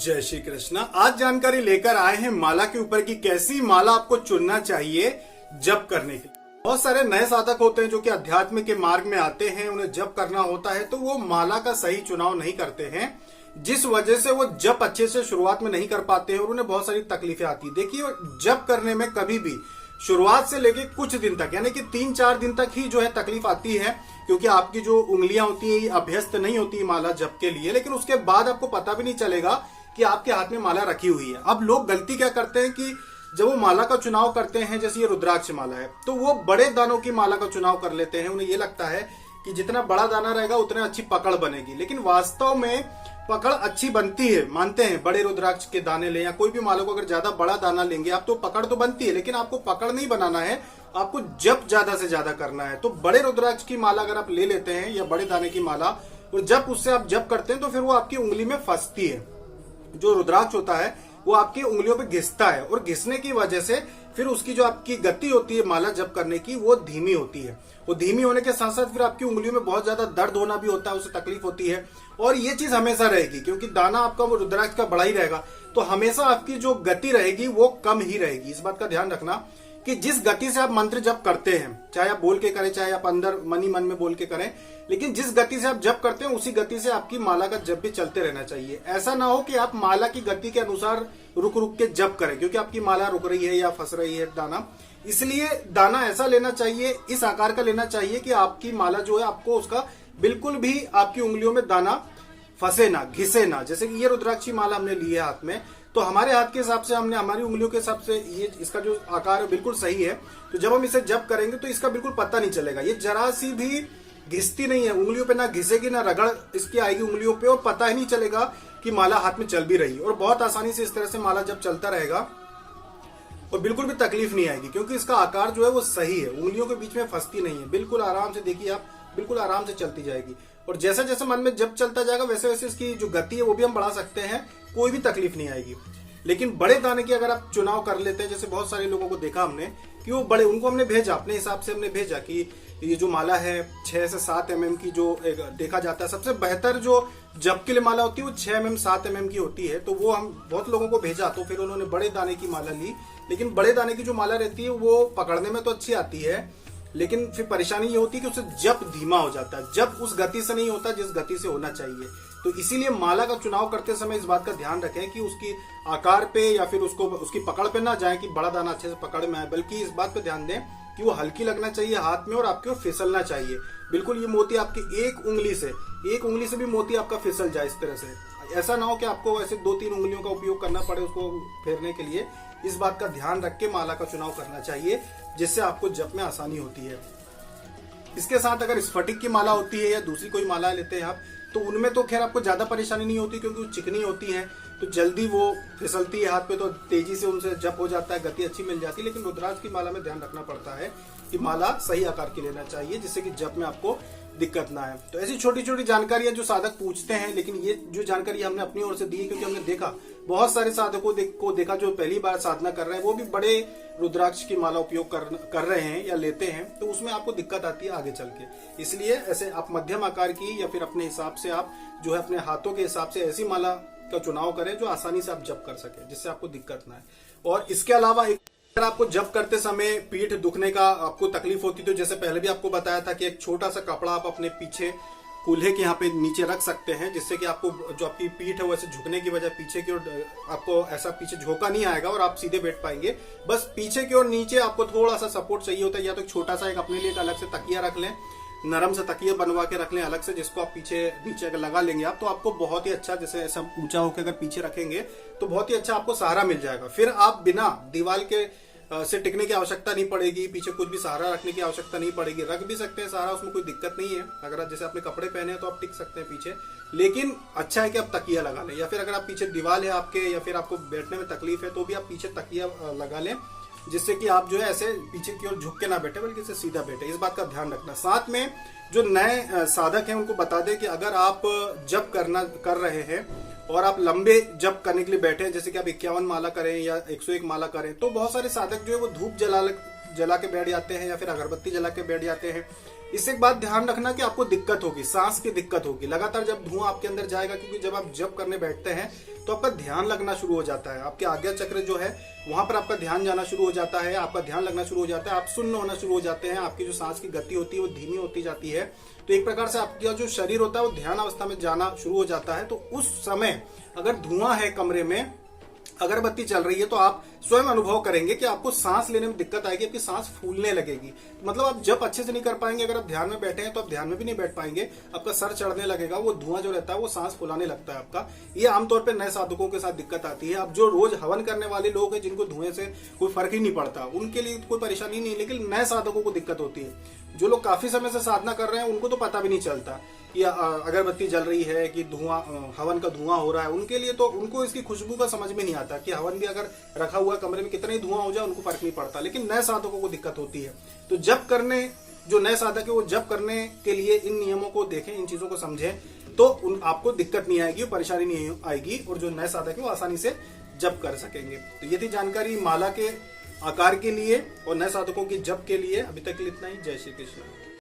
जय श्री कृष्ण। आज जानकारी लेकर आए हैं माला के ऊपर की कैसी माला आपको चुनना चाहिए जप करने के लिए। बहुत सारे नए साधक होते हैं जो कि अध्यात्म के मार्ग में आते हैं, उन्हें जप करना होता है तो वो माला का सही चुनाव नहीं करते हैं, जिस वजह से वो जप अच्छे से शुरुआत में नहीं कर पाते हैं और उन्हें बहुत सारी तकलीफें आती है। देखिए, जप करने में कभी भी शुरुआत से लेके कुछ दिन तक यानी कि 3-4 दिन तक ही जो है तकलीफ आती है, क्योंकि आपकी जो उंगलियां होती है अभ्यस्त नहीं होती है माला जप के लिए। लेकिन उसके बाद आपको पता भी नहीं चलेगा कि आपके हाथ में माला रखी हुई है। अब लोग गलती क्या करते हैं कि जब वो माला का चुनाव करते हैं, जैसे ये रुद्राक्ष माला है, तो वो बड़े दानों की माला का चुनाव कर लेते हैं। उन्हें ये लगता है कि जितना बड़ा दाना रहेगा उतनी अच्छी पकड़ बनेगी, लेकिन वास्तव में पकड़ अच्छी बनती है। मानते हैं बड़े रुद्राक्ष के दाने लें या कोई भी माला को अगर ज्यादा बड़ा दाना लेंगे आप तो पकड़ तो बनती है, लेकिन आपको पकड़ नहीं बनाना है, आपको जप ज्यादा से ज्यादा करना है। तो बड़े रुद्राक्ष की माला अगर आप ले लेते हैं या बड़े दाने की माला और जब उससे आप जप करते हैं तो फिर वो आपकी उंगली में फंसती है। जो रुद्राक्ष होता है वो आपकी उंगलियों पे घिसता है और घिसने की वजह से फिर उसकी जो आपकी गति होती है माला जप करने की वो धीमी होती है। वो धीमी होने के साथ साथ फिर आपकी उंगलियों में बहुत ज्यादा दर्द होना भी होता है, उससे तकलीफ होती है। और ये चीज हमेशा रहेगी क्योंकि दाना आपका वो रुद्राक्ष का बड़ा ही रहेगा, तो हमेशा आपकी जो गति रहेगी वो कम ही रहेगी। इस बात का ध्यान रखना कि जिस गति से आप मंत्र जप करते हैं, चाहे आप बोल के करें चाहे आप अंदर मन ही मन में बोल के करें, लेकिन जिस गति से आप जप करते हैं उसी गति से आपकी माला का जप भी चलते रहना चाहिए। ऐसा ना हो कि आप माला की गति के अनुसार रुक रुक के जप करें, क्योंकि आपकी माला रुक रही है या फंस रही है दाना। इसलिए दाना ऐसा लेना चाहिए, इस आकार का लेना चाहिए कि आपकी माला जो है आपको उसका बिल्कुल भी आपकी उंगलियों में दाना फंसे ना, घिसे ना। जैसे कि ये रुद्राक्षी माला हमने ली है हाथ में, तो हमारे हाथ के हिसाब से हमने हमारी उंगलियों के हिसाब से ये इसका जो आकार है बिल्कुल सही है। तो जब हम इसे जप करेंगे तो इसका बिल्कुल पता नहीं चलेगा, ये जरा सी भी घिसती नहीं है उंगलियों पे, ना घिसेगी ना रगड़ इसकी आएगी उंगलियों पे, और पता ही नहीं चलेगा कि माला हाथ में चल भी रही है। और बहुत आसानी से इस तरह से माला जब चलता रहेगा और बिल्कुल भी तकलीफ नहीं आएगी, क्योंकि इसका आकार जो है वो सही है, उंगलियों के बीच में फंसती नहीं है। बिल्कुल आराम से देखिए आप, बिल्कुल आराम से चलती जाएगी। और जैसे जैसे मन में जब चलता जाएगा वैसे वैसे इसकी जो गति है वो भी हम बढ़ा सकते हैं, कोई भी तकलीफ नहीं आएगी। लेकिन बड़े दाने की अगर आप चुनाव कर लेते हैं, जैसे बहुत सारे लोगों को देखा हमने कि वो बड़े, उनको हमने भेजा अपने हिसाब से, हमने भेजा कि ये जो माला है 6 से 7 mm की जो देखा जाता है सबसे बेहतर जो जप के लिए माला होती है वो 6 mm 7 mm की होती है। तो वो हम बहुत लोगों को भेजा, तो फिर उन्होंने बड़े दाने की माला ली। लेकिन बड़े दाने की जो माला रहती है वो पकड़ने में तो अच्छी आती है, लेकिन फिर परेशानी ये होती है कि उससे जप धीमा हो जाता है, जप उस गति से नहीं होता जिस गति से होना चाहिए। तो इसीलिए माला का चुनाव करते समय इस बात का ध्यान रखें कि उसकी आकार पे या फिर उसकी पकड़ पे ना जाए कि बड़ा दाना अच्छे से पकड़ में आए, बल्कि इस बात पे ध्यान दें कि वो हल्की लगना चाहिए हाथ में और आपके फिसलना चाहिए। बिल्कुल ये मोती आपकी एक उंगली से भी मोती आपका फिसल जाए इस तरह से। ऐसा ना हो कि आपको ऐसे 2-3 उंगलियों का उपयोग करना पड़े उसको फेरने के लिए। इस बात का ध्यान रख के माला का चुनाव करना चाहिए, जिससे आपको जप में आसानी होती है। इसके साथ अगर स्फटिक की माला होती है या दूसरी कोई माला लेते हैं आप, तो उनमें तो खैर आपको ज्यादा परेशानी नहीं होती, क्योंकि वो चिकनी होती है तो जल्दी वो फिसलती है हाथ पे, तो तेजी से उनसे जप हो जाता है, गति अच्छी मिल जाती है। लेकिन रुद्राक्ष की माला में ध्यान रखना पड़ता है कि माला सही आकार की लेना चाहिए, जिससे कि जप में आपको दिक्कत ना आए। तो ऐसी छोटी छोटी जानकारियां जो साधक पूछते हैं, लेकिन ये जो जानकारी हमने अपनी ओर से दी है, क्योंकि हमने देखा बहुत सारे साधकों को देखा जो पहली बार साधना कर रहे हैं, वो भी बड़े रुद्राक्ष की माला उपयोग कर रहे हैं या लेते हैं, तो उसमें आपको दिक्कत आती है आगे चल के। इसलिए ऐसे आप मध्यम आकार की या फिर अपने हिसाब से आप जो है अपने हाथों के हिसाब से ऐसी माला का चुनाव करें जो आसानी से आप जप कर सके, जिससे आपको दिक्कत ना आए। और इसके अलावा अगर आपको जप करते समय पीठ दुखने का आपको तकलीफ होती, तो जैसे पहले भी आपको बताया था कि एक छोटा सा कपड़ा आप अपने पीछे कूल्हे के यहाँ पे नीचे रख सकते हैं, जिससे कि आपको जो आपकी पीठ है वो ऐसे झुकने की वजह पीछे की ओर आपको ऐसा पीछे झोंका नहीं आएगा और आप सीधे बैठ पाएंगे। बस पीछे की ओर नीचे आपको थोड़ा सा सपोर्ट चाहिए होता है, या तो छोटा सा एक अपने लिए एक अलग से तकिया रख लें, नरम से तकिया बनवा के रख लें अलग से, जिसको आप पीछे नीचे अगर लगा लेंगे आप, तो आपको बहुत ही अच्छा, जैसे ऐसा ऊंचा होकर अगर पीछे रखेंगे तो बहुत ही अच्छा आपको सहारा मिल जाएगा। फिर आप बिना दीवार के से टिकने की आवश्यकता नहीं पड़ेगी, पीछे कुछ भी सहारा रखने की आवश्यकता नहीं पड़ेगी। रख भी सकते हैं सहारा, उसमें कोई दिक्कत नहीं है। अगर आप जैसे अपने कपड़े पहने हैं तो आप टिक सकते हैं पीछे, लेकिन अच्छा है कि आप तकिया लगा लें, या फिर अगर आप पीछे दीवार है आपके या फिर आपको बैठने में तकलीफ है तो भी आप पीछे तकिया लगा लें, जिससे कि आप जो है ऐसे पीछे की ओर झुक के ना बैठे बल्कि इसे सीधा बैठे। इस बात का ध्यान रखना। साथ में जो नए साधक हैं उनको बता दें कि अगर आप जप कर रहे हैं और आप लंबे जप करने के लिए बैठे हैं, जैसे कि आप 51 माला करें या 101 माला करें, तो बहुत सारे साधक जो है वो धूप जला के बैठ जाते हैं या फिर अगरबत्ती जला के बैठ जाते हैं, इससे एक बात ध्यान रखना कि आपको दिक्कत होगी, सांस की दिक्कत होगी लगातार जब धुआं आपके अंदर जाएगा, क्योंकि जब आप जप करने बैठते हैं तो आपका ध्यान लगना शुरू हो जाता है, आपके आज्ञा चक्र जो है वहां पर आपका ध्यान जाना शुरू हो जाता है, आपका ध्यान लगना शुरू हो जाता है, आप सुन्न होना शुरू हो जाते हैं, आपकी जो सांस की गति होती है वो धीमी होती जाती है। तो एक प्रकार से आपका जो शरीर होता है वो ध्यान अवस्था में जाना शुरू हो जाता है। तो उस समय अगर धुआं है कमरे में, अगरबत्ती चल रही है, तो आप स्वयं अनुभव करेंगे कि आपको सांस लेने में दिक्कत आएगी, आपकी सांस फूलने लगेगी, मतलब आप जब अच्छे से नहीं कर पाएंगे। अगर आप ध्यान में बैठे हैं तो आप ध्यान में भी नहीं बैठ पाएंगे, आपका सर चढ़ने लगेगा, वो धुआं जो रहता है वो सांस फुलाने लगता है आपका। ये आमतौर पर नए साधकों के साथ दिक्कत आती है। अब जो रोज हवन करने वाले लोग हैं जिनको धुएं से कोई फर्क ही नहीं पड़ता, उनके लिए कोई परेशानी नहीं, लेकिन नए साधकों को दिक्कत होती है। जो लोग काफी समय से साधना कर रहे हैं उनको तो पता भी नहीं चलता कि अगरबत्ती जल रही है कि धुआं, हवन का धुआं हो रहा है। उनके लिए तो उनको इसकी खुशबू का समझ में नहीं आता कि हवन भी अगर रखा हुआ कमरे में कितना ही धुआं हो जाए उनको फर्क नहीं पड़ता, लेकिन नए साधकों को दिक्कत होती है। तो जप करने, जो नए साधक है वो जप करने के लिए इन नियमों को देखें, इन चीजों को समझें, तो आपको दिक्कत नहीं आएगी, परेशानी नहीं आएगी, और जो नए साधक है वो आसानी से जप कर सकेंगे। तो ये थी जानकारी माला के आकार के लिए और नए साधकों की जप के लिए। अभी तक के लिए इतना ही। जय श्री कृष्ण।